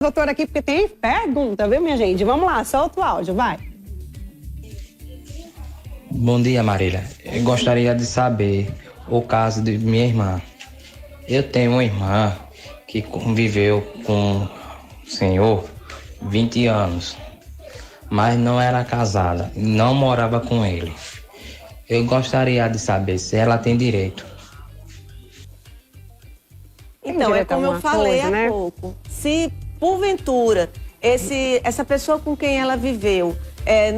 Doutora aqui, porque tem pergunta, viu, minha gente? Vamos lá, solta o áudio, vai. Bom dia, Marília. Eu gostaria de saber o caso de minha irmã. Eu tenho uma irmã que conviveu com o senhor 20 anos, mas não era casada, não morava com ele. Eu gostaria de saber se ela tem direito. Então, é como eu falei há pouco. Se, porventura, essa pessoa com quem ela viveu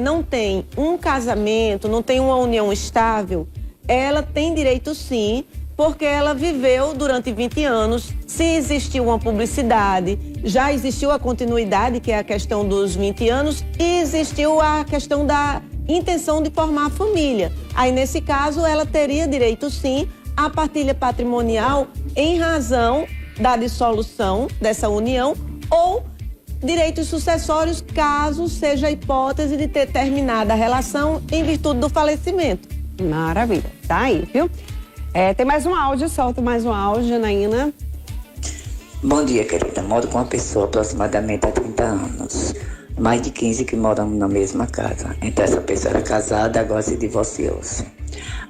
não tem um casamento, não tem uma união estável, ela tem direito sim, porque ela viveu durante 20 anos. Se existiu uma publicidade, já existiu a continuidade, que é a questão dos 20 anos, e existiu a questão da intenção de formar a família. Aí, nesse caso, ela teria direito sim à partilha patrimonial em razão da dissolução dessa união ou direitos sucessórios caso seja a hipótese de ter terminado a relação em virtude do falecimento. Maravilha, tá aí, viu? Tem mais um áudio, solta mais um áudio, Janaína. Bom dia, querida. Moro com uma pessoa aproximadamente há 30 anos. Mais de 15 que moramos na mesma casa. Então essa pessoa era casada, agora se divorciou-se.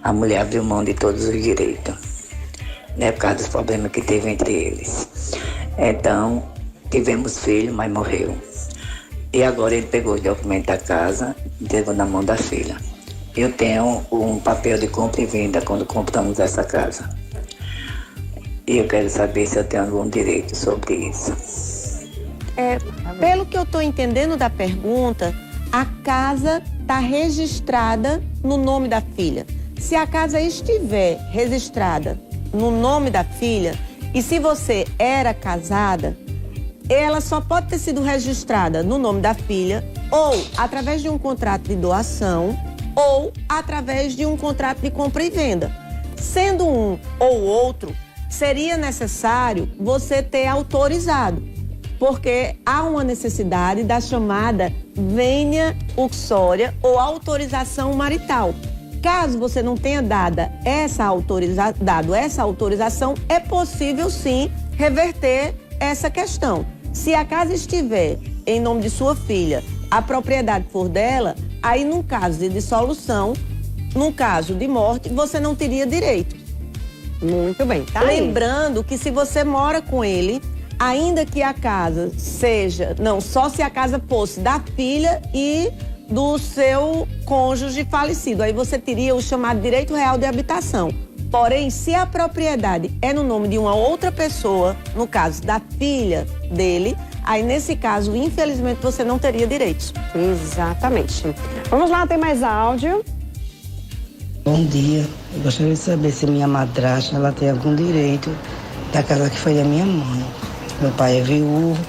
A mulher abriu mão de todos os direitos, né, por causa dos problemas que teve entre eles. Então, tivemos filho, mas morreu. E agora ele pegou os documentos da casa e entregou na mão da filha. Eu tenho um papel de compra e venda quando compramos essa casa. E eu quero saber se eu tenho algum direito sobre isso. Pelo que eu estou entendendo da pergunta, a casa está registrada no nome da filha. Se a casa estiver registrada no nome da filha, e se você era casada, ela só pode ter sido registrada no nome da filha, ou através de um contrato de doação, ou através de um contrato de compra e venda. Sendo um ou outro, seria necessário você ter autorizado, porque há uma necessidade da chamada venia uxória ou autorização marital. Caso você não tenha dado essa autorização, é possível sim reverter essa questão. Se a casa estiver em nome de sua filha, a propriedade for dela, aí num caso de dissolução, num caso de morte, você não teria direito. Muito bem, tá aí. Lembrando que se você mora com ele, ainda que a casa seja... Não, só se a casa fosse da filha e do seu cônjuge falecido. Aí você teria o chamado direito real de habitação. Porém, se a propriedade é no nome de uma outra pessoa, no caso da filha dele, aí nesse caso, infelizmente, você não teria direitos. Exatamente. Vamos lá, tem mais áudio. Bom dia. Eu gostaria de saber se minha madrasta ela tem algum direito da casa que foi da minha mãe. Meu pai é viúvo,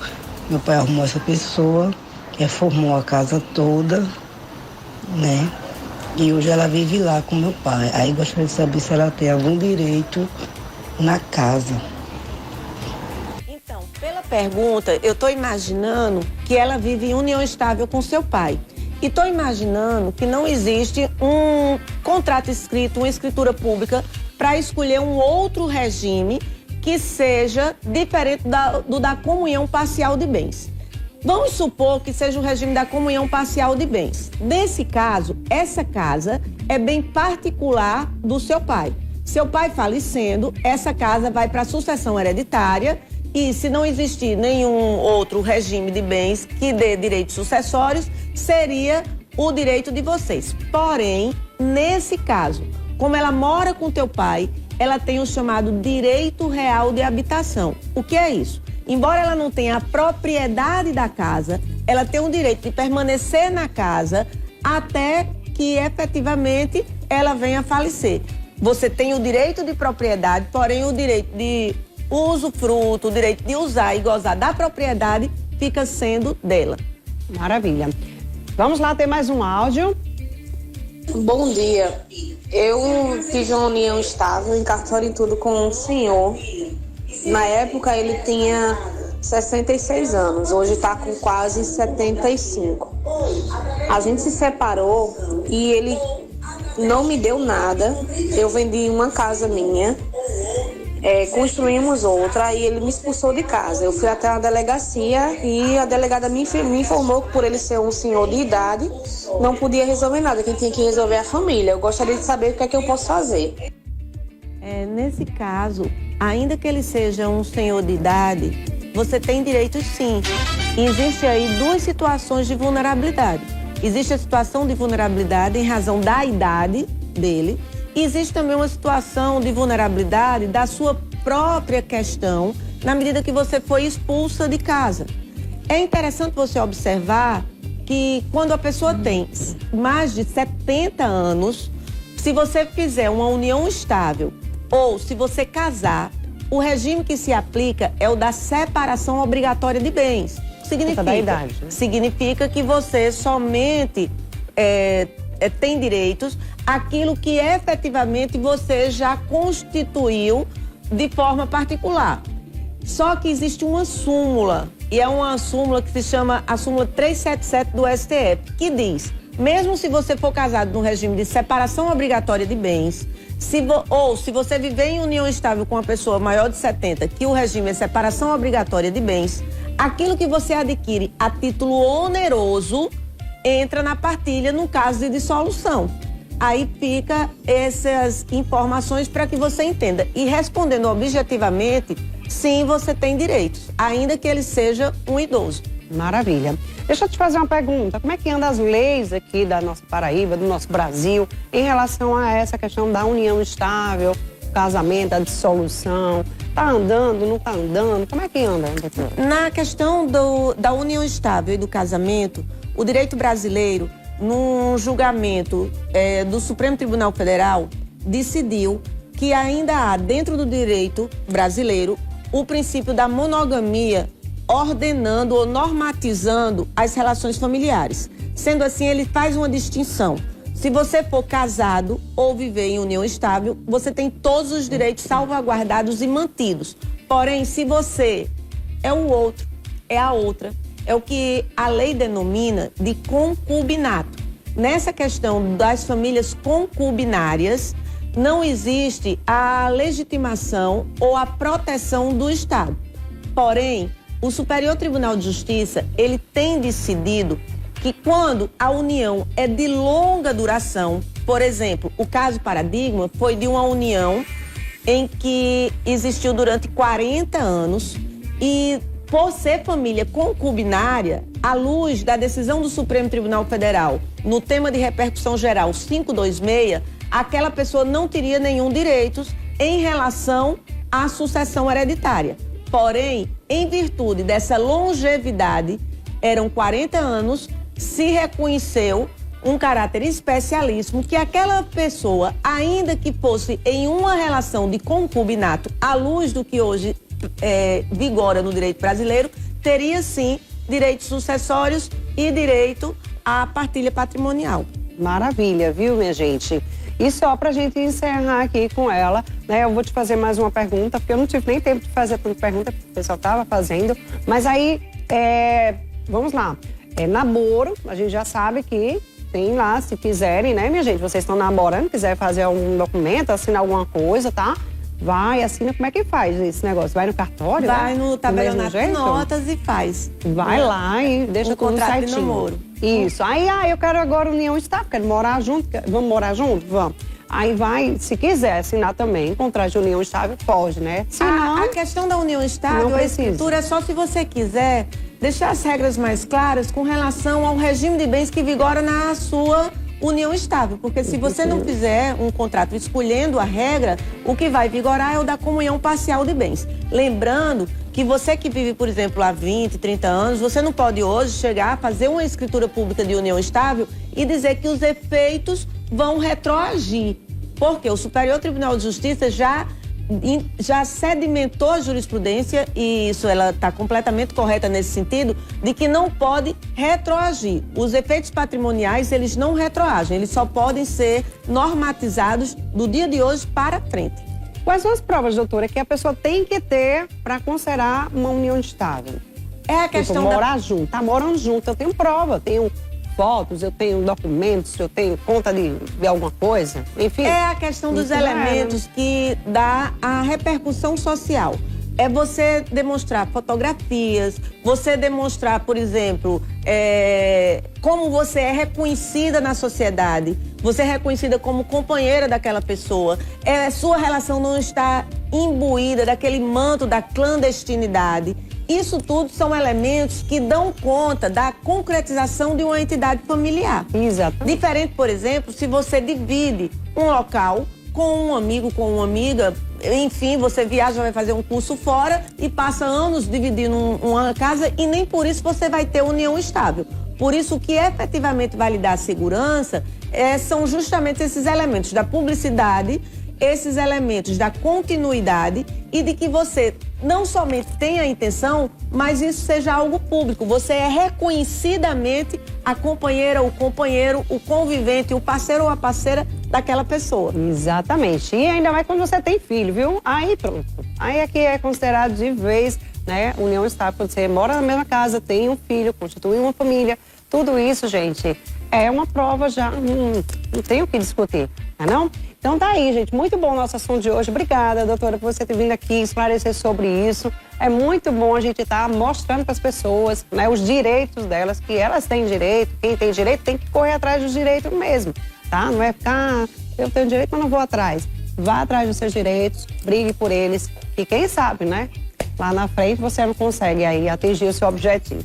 meu pai arrumou essa pessoa, reformou a casa toda, né? E hoje ela vive lá com meu pai. Aí gostaria de saber se ela tem algum direito na casa. Então, pela pergunta, eu estou imaginando que ela vive em união estável com seu pai. E estou imaginando que não existe um contrato escrito, uma escritura pública para escolher um outro regime que seja diferente do da comunhão parcial de bens. Vamos supor que seja o regime da comunhão parcial de bens. Nesse caso, essa casa é bem particular do seu pai. Seu pai falecendo, essa casa vai para a sucessão hereditária e se não existir nenhum outro regime de bens que dê direitos sucessórios, seria o direito de vocês. Porém, nesse caso, como ela mora com teu pai, ela tem o chamado direito real de habitação. O que é isso? Embora ela não tenha a propriedade da casa, ela tem o direito de permanecer na casa até que efetivamente ela venha a falecer. Você tem o direito de propriedade, porém o direito de usufruto, o direito de usar e gozar da propriedade fica sendo dela. Maravilha. Vamos lá, tem mais um áudio. Bom dia. Eu tive uma união estável em cartório e tudo com um senhor. Na época ele tinha 66 anos, hoje está com quase 75. A gente se separou e ele não me deu nada. Eu vendi uma casa minha construímos outra e ele me expulsou de casa. Eu fui até a delegacia e a delegada me informou que por ele ser um senhor de idade, não podia resolver nada, quem tinha que resolver é a família. Eu gostaria de saber o que é que eu posso fazer. Nesse caso, ainda que ele seja um senhor de idade, você tem direitos sim. E existe aí duas situações de vulnerabilidade. Existe a situação de vulnerabilidade em razão da idade dele. E existe também uma situação de vulnerabilidade da sua própria questão, na medida que você foi expulsa de casa. É interessante você observar que quando a pessoa tem mais de 70 anos, se você fizer uma união estável ou se você casar, o regime que se aplica é o da separação obrigatória de bens. Significa, da idade, né? Significa que você somente tem direitos aquilo que efetivamente você já constituiu de forma particular. Só que existe uma súmula, e é uma súmula que se chama a súmula 377 do STF, que diz, mesmo se você for casado no regime de separação obrigatória de bens, ou se você viver em união estável com uma pessoa maior de 70, que o regime é separação obrigatória de bens, aquilo que você adquire a título oneroso entra na partilha no caso de dissolução. Aí fica essas informações para que você entenda. E respondendo objetivamente, sim, você tem direitos, ainda que ele seja um idoso. Maravilha. Deixa eu te fazer uma pergunta. Como é que andam as leis aqui da nossa Paraíba, do nosso Brasil, em relação a essa questão da união estável, casamento, a dissolução? Tá andando, não tá andando? Como é que anda, doutora? Na questão da união estável e do casamento, o direito brasileiro, num julgamento do Supremo Tribunal Federal, decidiu que ainda há, dentro do direito brasileiro, o princípio da monogamia ordenando ou normatizando as relações familiares. Sendo assim, ele faz uma distinção. Se você for casado ou viver em união estável, você tem todos os direitos salvaguardados e mantidos. Porém, se você é o outro, é a outra, é o que a lei denomina de concubinato. Nessa questão das famílias concubinárias, não existe a legitimação ou a proteção do Estado. Porém, o Superior Tribunal de Justiça, ele tem decidido que quando a união é de longa duração, por exemplo, o caso paradigma foi de uma união em que existiu durante 40 anos e por ser família concubinária, à luz da decisão do Supremo Tribunal Federal, no tema de repercussão geral 526, aquela pessoa não teria nenhum direito em relação à sucessão hereditária. Porém, em virtude dessa longevidade, eram 40 anos, se reconheceu um caráter especialíssimo que aquela pessoa, ainda que fosse em uma relação de concubinato, à luz do que hoje vigora no direito brasileiro, teria sim direitos sucessórios e direito à partilha patrimonial. Maravilha, viu, minha gente? E só pra gente encerrar aqui com ela, né? Eu vou te fazer mais uma pergunta, porque eu não tive nem tempo de fazer tanta pergunta, porque o pessoal tava fazendo. Mas aí, vamos lá. Namoro, a gente já sabe que tem lá, se quiserem, né, minha gente? Vocês estão namorando, quiser fazer algum documento, assinar alguma coisa, tá? Vai, assina, como é que faz esse negócio? Vai no cartório? Vai né? no tabelionato de notas e faz. Vai lá e deixa tudo contrato certinho. de namoro. Isso. Aí, eu quero agora união estável, quero morar junto. Vamos morar junto? Vamos. Aí vai, se quiser assinar também, contrato de união estável, pode, né? Se não, a questão da união estável, a escritura é só se você quiser deixar as regras mais claras com relação ao regime de bens que vigora na sua união estável, porque se você não fizer um contrato escolhendo a regra, o que vai vigorar é o da comunhão parcial de bens. Lembrando que você que vive, por exemplo, há 20, 30 anos, você não pode hoje chegar a fazer uma escritura pública de união estável e dizer que os efeitos vão retroagir, porque o Superior Tribunal de Justiça já sedimentou a jurisprudência, e isso ela está completamente correta nesse sentido, de que não pode retroagir. Os efeitos patrimoniais, eles não retroagem, eles só podem ser normatizados do dia de hoje para frente. Quais são as provas, doutora, que a pessoa tem que ter para considerar uma união estável? É a questão morar junto, tá morando junto, eu tenho prova, tenho fotos, eu tenho documentos, eu tenho conta de alguma coisa, enfim. É a questão dos elementos que dá a repercussão social. É você demonstrar fotografias, você demonstrar, por exemplo, como você é reconhecida na sociedade, você é reconhecida como companheira daquela pessoa, sua relação não está imbuída daquele manto da clandestinidade. Isso tudo são elementos que dão conta da concretização de uma entidade familiar. Exato. Diferente, por exemplo, se você divide um local com um amigo, com uma amiga, enfim, você viaja, vai fazer um curso fora e passa anos dividindo uma casa e nem por isso você vai ter união estável. Por isso, o que efetivamente vai lhe dar segurança são justamente esses elementos da publicidade, esses elementos da continuidade e de que você não somente tenha a intenção, mas isso seja algo público. Você é reconhecidamente a companheira, o companheiro, o convivente, o parceiro ou a parceira daquela pessoa. Exatamente. E ainda mais quando você tem filho, viu? Aí pronto. Aí aqui é considerado de vez, né, união estável. Quando você mora na mesma casa, tem um filho, constitui uma família. Tudo isso, gente, é uma prova já, não tem o que discutir, não é não? Então tá aí, gente, muito bom o nosso assunto de hoje. Obrigada, doutora, por você ter vindo aqui esclarecer sobre isso. É muito bom a gente estar mostrando para as pessoas, né, os direitos delas, que elas têm direito. Quem tem direito tem que correr atrás dos direitos mesmo, tá? Não é ficar, eu tenho direito, mas não vou atrás. Vá atrás dos seus direitos, brigue por eles. E quem sabe, né, lá na frente você não consegue aí atingir o seu objetivo.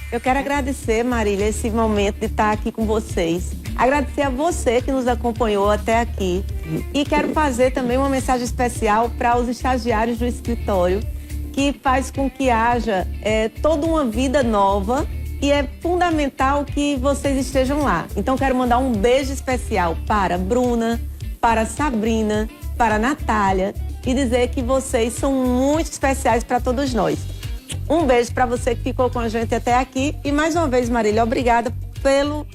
Eu quero agradecer, Marília, esse momento de estar aqui com vocês. Agradecer a você que nos acompanhou até aqui. E quero fazer também uma mensagem especial para os estagiários do escritório, que faz com que haja toda uma vida nova e é fundamental que vocês estejam lá. Então, quero mandar um beijo especial para Bruna, para Sabrina, para Natália e dizer que vocês são muito especiais para todos nós. Um beijo para você que ficou com a gente até aqui. E mais uma vez, Marília, obrigada pelo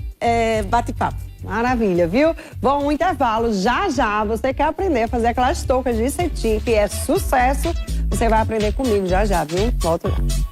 bate-papo. Maravilha, viu? Bom, um intervalo. Já já você quer aprender a fazer aquelas toucas de cetim, que é sucesso. Você vai aprender comigo já já, viu? Volto já.